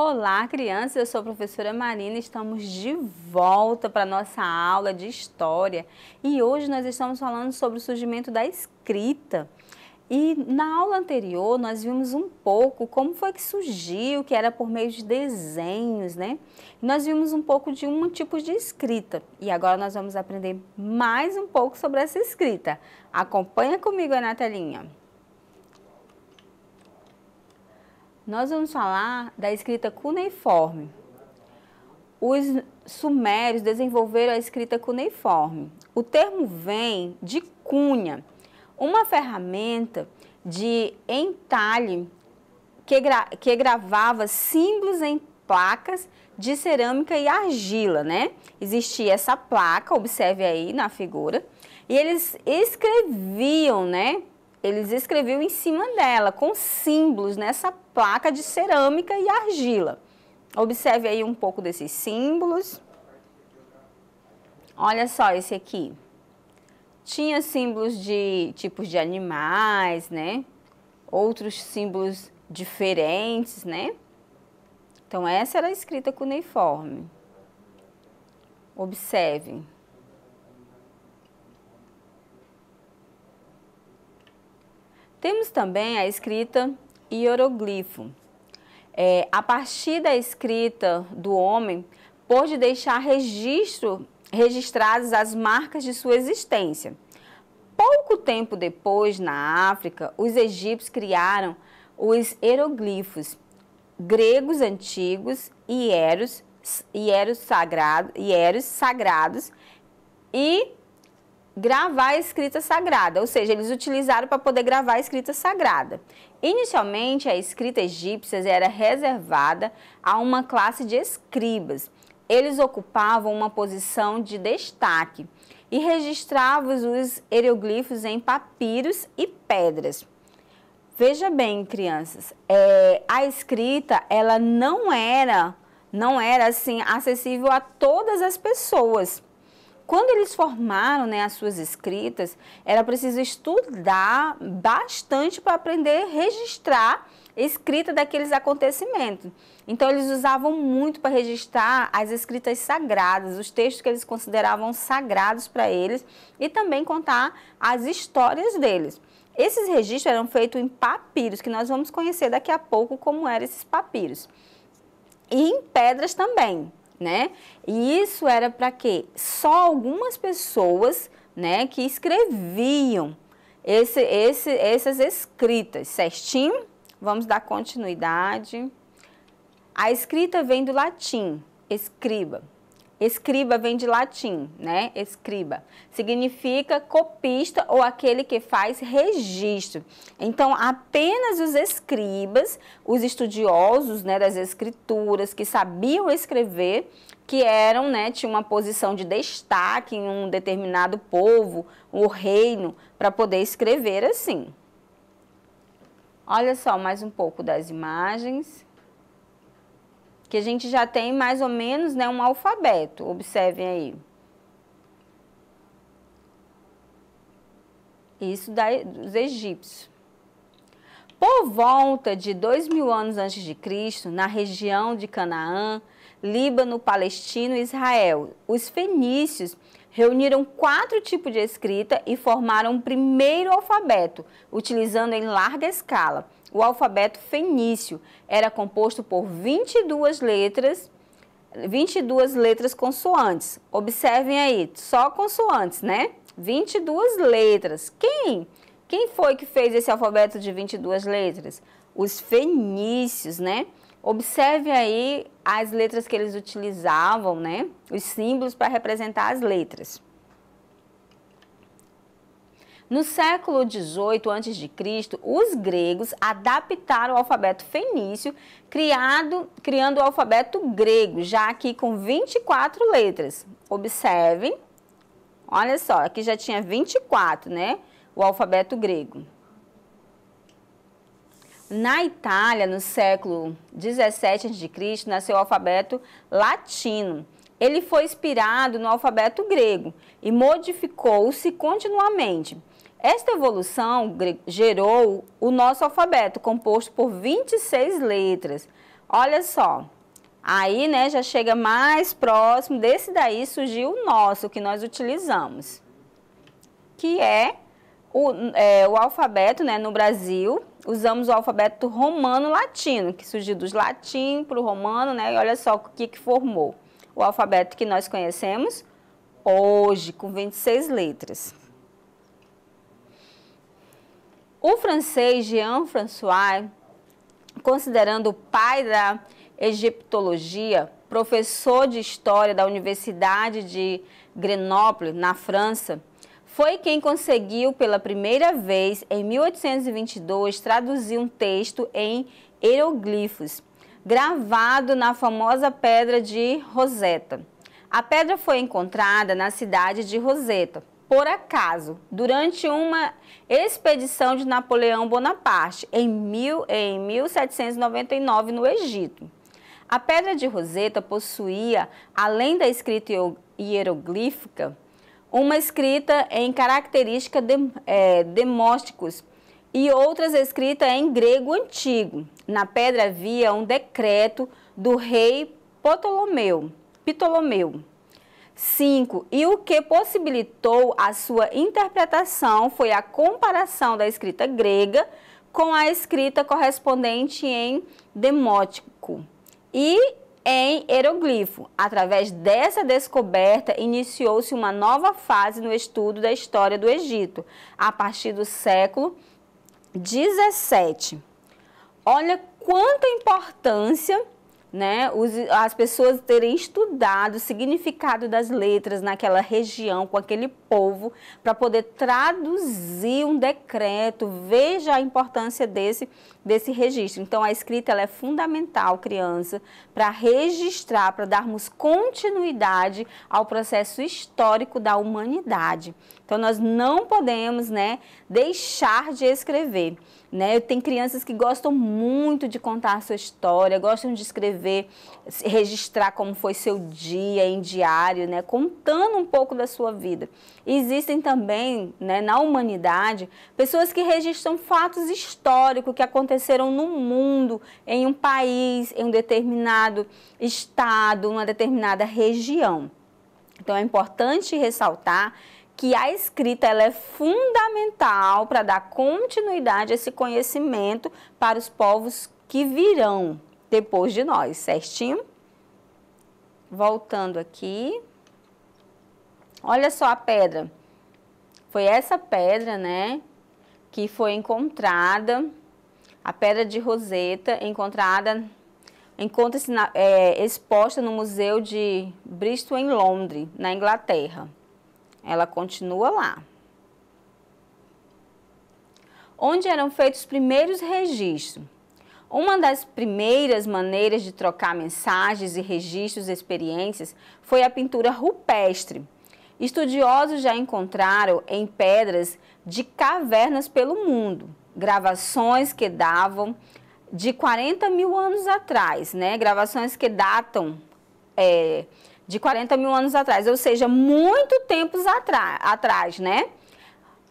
Olá, crianças! Eu sou a professora Marina e estamos de volta para a nossa aula de História. E hoje nós estamos falando sobre o surgimento da escrita. E na aula anterior nós vimos um pouco como foi que surgiu, que era por meio de desenhos, né? Nós vimos um pouco de um tipo de escrita. E agora nós vamos aprender mais um pouco sobre essa escrita. Acompanha comigo aí na telinha. Nós vamos falar da escrita cuneiforme. Os sumérios desenvolveram a escrita cuneiforme. O termo vem de cunha, uma ferramenta de entalhe que gravava símbolos em placas de cerâmica e argila, né? Existia essa placa, observe aí na figura, e eles escreviam, né? Eles escreviam em cima dela, com símbolos nessa placa de cerâmica e argila. Observe aí um pouco desses símbolos. Olha só esse aqui. Tinha símbolos de tipos de animais, né? Outros símbolos diferentes, né? Então, essa era a escrita cuneiforme. Observe. Temos também a escrita hieroglifo. A partir da escrita do homem, pôde deixar registradas as marcas de sua existência. Pouco tempo depois, na África, os egípcios criaram os hieroglifos gregos antigos, hieros sagrados e gravar a escrita sagrada, ou seja, eles utilizaram para poder gravar a escrita sagrada. Inicialmente, a escrita egípcia era reservada a uma classe de escribas. Eles ocupavam uma posição de destaque e registravam os hieroglifos em papiros e pedras. Veja bem, crianças, a escrita ela não era assim acessível a todas as pessoas. Quando eles formaram, né, as suas escritas, era preciso estudar bastante para aprender a registrar a escrita daqueles acontecimentos. Então, eles usavam muito para registrar as escritas sagradas, os textos que eles consideravam sagrados para eles e também contar as histórias deles. Esses registros eram feitos em papiros, que nós vamos conhecer daqui a pouco como eram esses papiros. E em pedras também, né? E isso era para quê? Só algumas pessoas, né, que escreviam essas escritas, certinho? Vamos dar continuidade. A escrita vem do latim, escriba. Escriba vem de latim, né? Escriba. Significa copista ou aquele que faz registro. Então, apenas os escribas, os estudiosos, né, das escrituras, que sabiam escrever, que eram, né, tinham uma posição de destaque em um determinado povo, o reino, para poder escrever assim. Olha só mais um pouco das imagens. Que a gente já tem mais ou menos, né, um alfabeto. Observem aí. Isso dos egípcios. Por volta de 2000 anos antes de Cristo, na região de Canaã, Líbano, Palestina e Israel, os fenícios reuniram 4 tipos de escrita e formaram o primeiro alfabeto, utilizando em larga escala. O alfabeto fenício era composto por 22 letras consoantes. Observem aí, só consoantes, né? 22 letras. Quem foi que fez esse alfabeto de 22 letras? Os fenícios, né? Observe aí as letras que eles utilizavam, né? Os símbolos para representar as letras. No século XVIII a.C., os gregos adaptaram o alfabeto fenício, criando o alfabeto grego, já aqui com 24 letras. Observem, olha só, aqui já tinha 24, né? O alfabeto grego. Na Itália, no século XVII a.C., nasceu o alfabeto latino. Ele foi inspirado no alfabeto grego e modificou-se continuamente. Esta evolução gerou o nosso alfabeto, composto por 26 letras. Olha só, aí, né, já chega mais próximo, desse daí surgiu o nosso, que nós utilizamos, que é o alfabeto, né, no Brasil, usamos o alfabeto romano-latino, que surgiu dos latim para o romano, né, e olha só o que formou. O alfabeto que nós conhecemos hoje, com 26 letras. O francês Jean François, considerando o pai da egiptologia, professor de história da Universidade de Grenoble, na França, foi quem conseguiu pela primeira vez, em 1822, traduzir um texto em hieroglifos, gravado na famosa Pedra de Rosetta. A pedra foi encontrada na cidade de Rosetta, por acaso, durante uma expedição de Napoleão Bonaparte, em 1799, no Egito. A Pedra de Rosetta possuía, além da escrita hieroglífica, uma escrita em característica demósticos e outras escritas em grego antigo. Na pedra havia um decreto do rei Ptolomeu. 5. E o que possibilitou a sua interpretação foi a comparação da escrita grega com a escrita correspondente em demótico e em hieroglifo. Através dessa descoberta, iniciou-se uma nova fase no estudo da história do Egito, a partir do século XVII. Olha quanta importância, né, as pessoas terem estudado o significado das letras naquela região, com aquele povo, para poder traduzir um decreto. Veja a importância desse registro. Então, a escrita ela é fundamental, criança, para registrar, para darmos continuidade ao processo histórico da humanidade. Então, nós não podemos, né, deixar de escrever. Né? Tem crianças que gostam muito de contar a sua história, gostam de escrever, registrar como foi seu dia em diário, né? Contando um pouco da sua vida. E existem também, né, na humanidade, pessoas que registram fatos históricos que aconteceram no mundo, em um país, em um determinado estado, uma determinada região. Então, é importante ressaltar que a escrita ela é fundamental para dar continuidade a esse conhecimento para os povos que virão depois de nós, certinho? Voltando aqui. Olha só a pedra. Foi essa pedra, né, que foi encontrada, a Pedra de Rosetta, encontra-se exposta no Museu de Bristol, em Londres, na Inglaterra. Ela continua lá. Onde eram feitos os primeiros registros. Uma das primeiras maneiras de trocar mensagens e registros de experiências foi a pintura rupestre. Estudiosos já encontraram em pedras de cavernas pelo mundo, gravações que davam de 40 mil anos atrás, né? Gravações que datam de 40 mil anos atrás, ou seja, muito tempos atrás, né?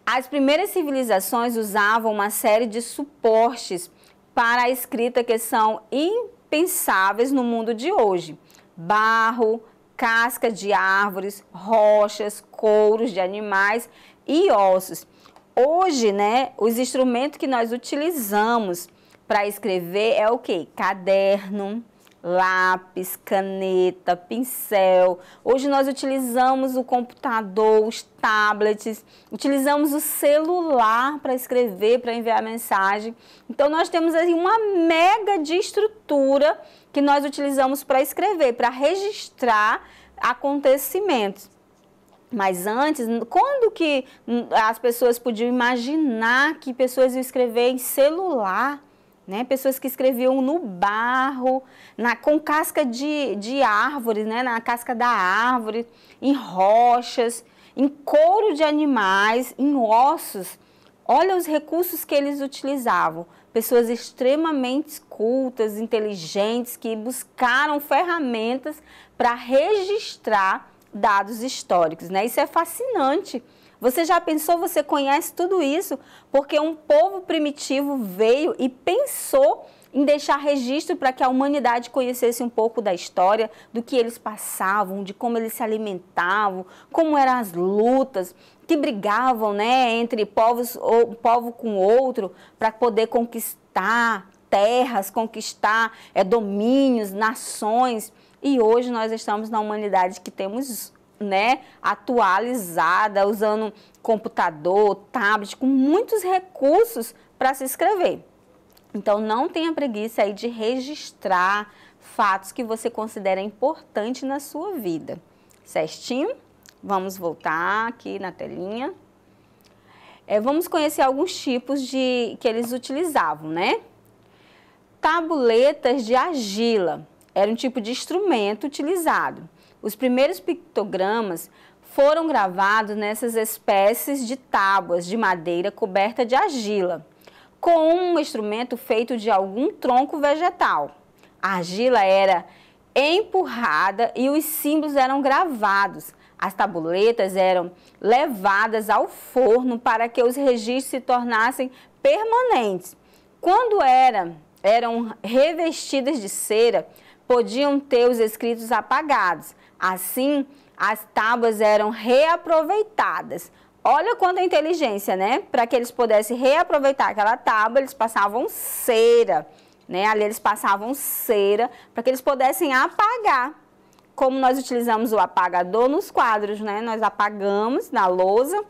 As primeiras civilizações usavam uma série de suportes para a escrita que são impensáveis no mundo de hoje. Barro, casca de árvores, rochas, couros de animais e ossos. Hoje, né, os instrumentos que nós utilizamos para escrever é o quê? Caderno, lápis, caneta, pincel. Hoje nós utilizamos o computador, os tablets, utilizamos o celular para escrever, para enviar mensagem. Então nós temos aí uma mega de estrutura que nós utilizamos para escrever, para registrar acontecimentos. Mas antes, quando que as pessoas podiam imaginar que pessoas iam escrever em celular? Né? Pessoas que escreviam no barro, com casca de árvores, né? Na casca da árvore, em rochas, em couro de animais, em ossos. Olha os recursos que eles utilizavam. Pessoas extremamente cultas, inteligentes, que buscaram ferramentas para registrar dados históricos, né? Isso é fascinante. Você já pensou, você conhece tudo isso? Porque um povo primitivo veio e pensou em deixar registro para que a humanidade conhecesse um pouco da história, do que eles passavam, de como eles se alimentavam, como eram as lutas, que brigavam, né, entre povos, ou povo com outro, para poder conquistar terras, conquistar domínios, nações. E hoje nós estamos na humanidade que temos, né, atualizada, usando computador, tablet, com muitos recursos para se escrever. Então, não tenha preguiça aí de registrar fatos que você considera importante na sua vida. Certinho? Vamos voltar aqui na telinha. Vamos conhecer alguns tipos que eles utilizavam, né? Tabuletas de argila. Era um tipo de instrumento utilizado. Os primeiros pictogramas foram gravados nessas espécies de tábuas de madeira coberta de argila, com um instrumento feito de algum tronco vegetal. A argila era empurrada e os símbolos eram gravados. As tabuletas eram levadas ao forno para que os registros se tornassem permanentes. Quando eram revestidas de cera, podiam ter os escritos apagados. Assim, as tábuas eram reaproveitadas. Olha quanta inteligência, né? Para que eles pudessem reaproveitar aquela tábua, eles passavam cera, né? Ali eles passavam cera para que eles pudessem apagar. Como nós utilizamos o apagador nos quadros, né? Nós apagamos na lousa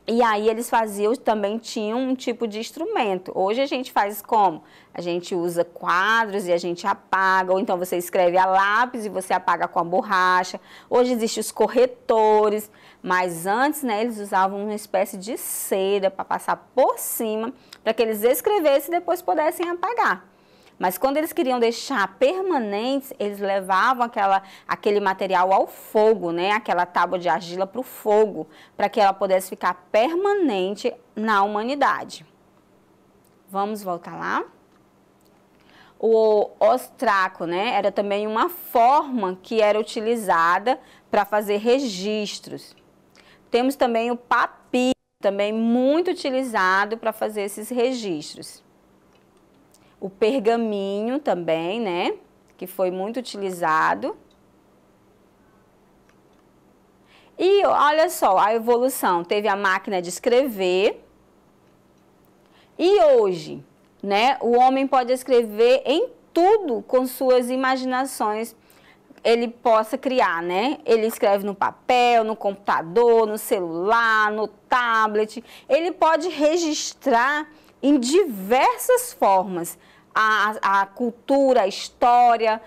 e aí eles faziam, também tinham um tipo de instrumento. Hoje a gente faz como? A gente usa quadros e a gente apaga, ou então você escreve a lápis e você apaga com a borracha. Hoje existem os corretores, mas antes, né, eles usavam uma espécie de cera para passar por cima, para que eles escrevessem e depois pudessem apagar. Mas quando eles queriam deixar permanentes, eles levavam aquele material ao fogo, né? Aquela tábua de argila para o fogo, para que ela pudesse ficar permanente na humanidade. Vamos voltar lá? O ostraco, né? Era também uma forma que era utilizada para fazer registros. Temos também o papiro, também muito utilizado para fazer esses registros. O pergaminho também, né, que foi muito utilizado. E olha só, a evolução, teve a máquina de escrever. E hoje, né, o homem pode escrever em tudo com suas imaginações, ele possa criar, né? Ele escreve no papel, no computador, no celular, no tablet. Ele pode registrar em diversas formas. A cultura, a história,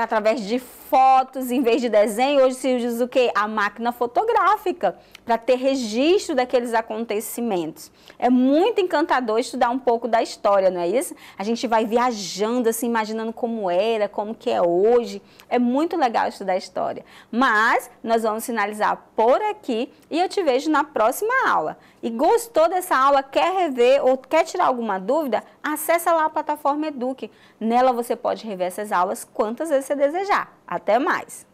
através de fotos, em vez de desenho, hoje se usa o quê? A máquina fotográfica, para ter registro daqueles acontecimentos. É muito encantador estudar um pouco da história, não é isso? A gente vai viajando, assim, imaginando como era, como que é hoje. É muito legal estudar história. Mas nós vamos finalizar por aqui e eu te vejo na próxima aula. E gostou dessa aula, quer rever ou quer tirar alguma dúvida? Acesse lá a plataforma Eduque. Nela você pode rever essas aulas quantas vezes você desejar. Até mais!